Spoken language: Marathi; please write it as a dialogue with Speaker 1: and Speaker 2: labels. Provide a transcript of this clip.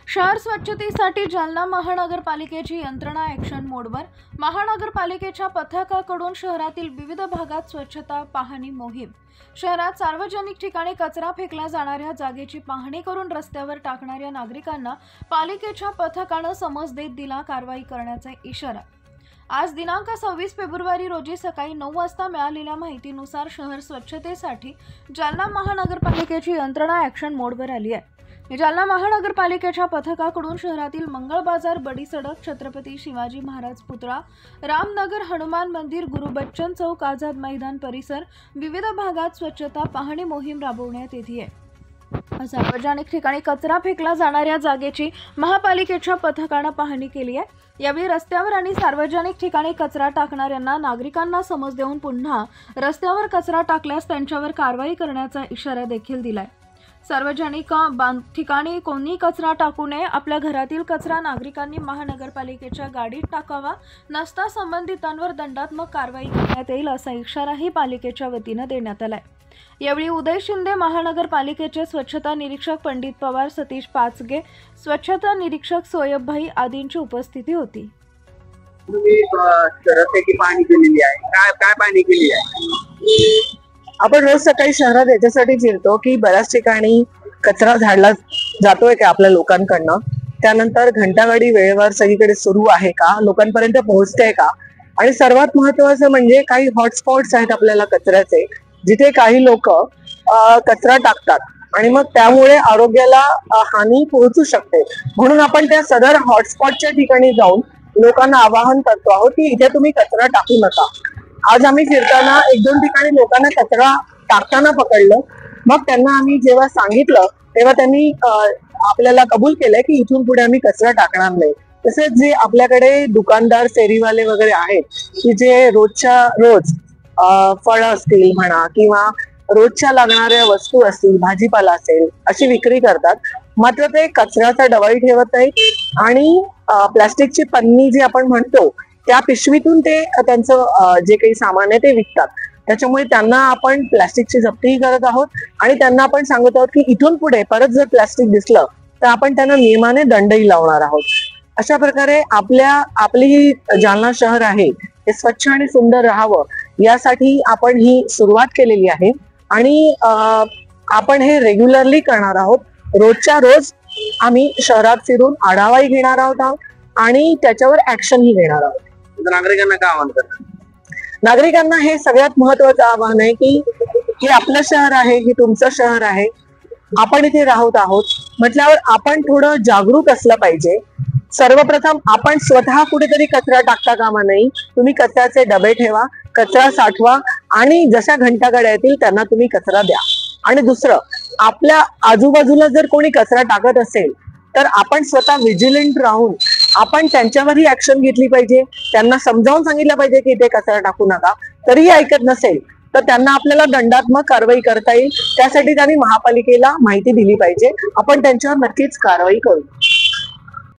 Speaker 1: शहर स्वच्छतेसाठी जालना महानगरपालिकेची यंत्रणा ॲक्शन मोडवर। महानगरपालिकेच्या पथकाकडून शहरातील विविध भागात स्वच्छता पाहणी मोहीम। शहरात सार्वजनिक ठिकाणी कचरा फेकला जाणाऱ्या जागेची पाहणी करून रस्त्यावर टाकणाऱ्या नागरिकांना पालिकेच्या पथकाने समज देत दिला कारवाई करण्याचा इशारा। आज दिनांक 26 फेब्रुवारी रोजी सकाळी 9 वाजता मिळालेल्या माहितीनुसार शहर स्वच्छतेसाठी जालना महानगरपालिकेची यंत्रणा ॲक्शन मोडवर आली आहे। जालना महानगरपालिकेच्या पथकाकडून शहरातील मंगळ बाजार, बडी सडक, छत्रपती शिवाजी महाराज पुतळा, रामनगर, हनुमान मंदिर, गुरु बच्चन चौक, आझाद मैदान परिसर विविध भागात स्वच्छता पाहणी मोहीम राबवण्यात येते आहे। सार्वजनिक ठिकाणी कचरा फेकला जाणाऱ्या जागेची महापालिकेच्या पथकाने पाहणी केली आहे। यावेळी रस्त्यावर आणि सार्वजनिक ठिकाणी कचरा टाकणाऱ्यांना नागरिकांना समज देऊन पुन्हा रस्त्यावर कचरा टाकल्यास त्यांच्यावर कारवाई करण्याचा इशारा देखील दिलाय। सार्वजनिक ठिकाणी कोणी कचरा टाकू नये। आपल्या घरातील कचरा नागरिकांनी महानगरपालिकेच्या गाडीत टाकावा, नसता संबंधितांवर दंडात्मक कारवाई करण्यात येईल असा इशाराही पालिकेच्या वतीने देण्यात आलाय। यावेळी उदय शिंदे, महानगरपालिकेचे स्वच्छता निरीक्षक पंडित पवार, सतीश पाचगे, स्वच्छता निरीक्षक सोयब भाई आदींची उपस्थिती होती।
Speaker 2: पाहणी केलेली आहे, काय पाहणी केली आहे?
Speaker 3: आपण रोज सकाळी शहरात याच्यासाठी फिरतो की बऱ्याच ठिकाणी कचरा झाडला जातोय का आपल्या लोकांकडनं, त्यानंतर घंटागाडी वेळेवर सगळीकडे सुरू आहे का, लोकांपर्यंत पोहोचते का, आणि सर्वात महत्वाचं म्हणजे काही हॉटस्पॉट्स आहेत आपल्याला कचऱ्याचे, जिथे काही लोक कचरा टाकतात आणि मग त्यामुळे आरोग्याला हानी पोहोचू शकते। म्हणून आपण त्या सदर हॉटस्पॉटच्या ठिकाणी जाऊन लोकांना आवाहन करतो आहोत की इथे तुम्ही कचरा टाकू नका। आज आम्ही फिरताना 1-2 ठिकाणी लोकांना कचरा टाकताना पकडलं, मग त्यांना आम्ही जेव्हा सांगितलं तेव्हा त्यांनी आपल्याला कबूल केलंय की इथून पुढे आम्ही कचरा टाकणार नाही। तसेच जे आपल्याकडे दुकानदार, फेरीवाले वगैरे आहेत की जे रोजच्या रोज फळं असतील म्हणा किंवा रोजच्या लागणाऱ्या वस्तू असतील, भाजीपाला असेल, अशी विक्री करतात, मात्र ते कचऱ्याचा डबाही ठेवत नाहीत आणि प्लास्टिकची पन्नी जी आपण म्हणतो त्या पिशवीतून ते त्यांचं जे काही सामान आहे ते विकतात। त्याच्यामुळे त्यांना आपण प्लास्टिकची जप्तीही करत आहोत आणि त्यांना आपण सांगत आहोत की इथून पुढे परत जर प्लास्टिक दिसलं तर आपण त्यांना नियमाने दंडही लावणार आहोत। अशा प्रकारे आपली जालना शहर आहे हे स्वच्छ आणि सुंदर राहावं यासाठी आपण ही सुरुवात केलेली आहे आणि आपण हे रेग्युलरली करणार आहोत। रोजच्या रोज आम्ही शहरात फिरून आढावाही घेणार आहोत आणि त्याच्यावर ऍक्शनही घेणार आहोत।
Speaker 2: नागरिकांना काय आवाहन करतात?
Speaker 3: नागरिकांना हे सगळ्यात महत्वाचं आव्हान आहे की हे आपलं शहर आहे, हे तुमचं शहर आहे, आपण इथे राहत आहोत म्हटल्यावर आपण थोडं जागरूक असलं पाहिजे। सर्वप्रथम आपण स्वतः कुठेतरी कचरा टाकता कामा नये। तुम्ही कचऱ्याचे डबे ठेवा, कचरा साठवा आणि जशा घंटागाड्या येतील त्यांना तुम्ही कचरा द्या। आणि दुसरं, आपल्या आजूबाजूला जर कोणी कचरा टाकत असेल तर आपण स्वतः विजिलंट राहून आपण त्यांच्यावरही ऍक्शन घेतली पाहिजे। त्यांना समजावून सांगितलं पाहिजे की इथे कचरा टाकू नका। तरीही ऐकत नसेल तर त्यांना आपल्याला दंडात्मक कारवाई करता येईल। त्यासाठी त्यांनी महापालिकेला माहिती दिली पाहिजे। आपण त्यांच्यावर नक्कीच कारवाई करू।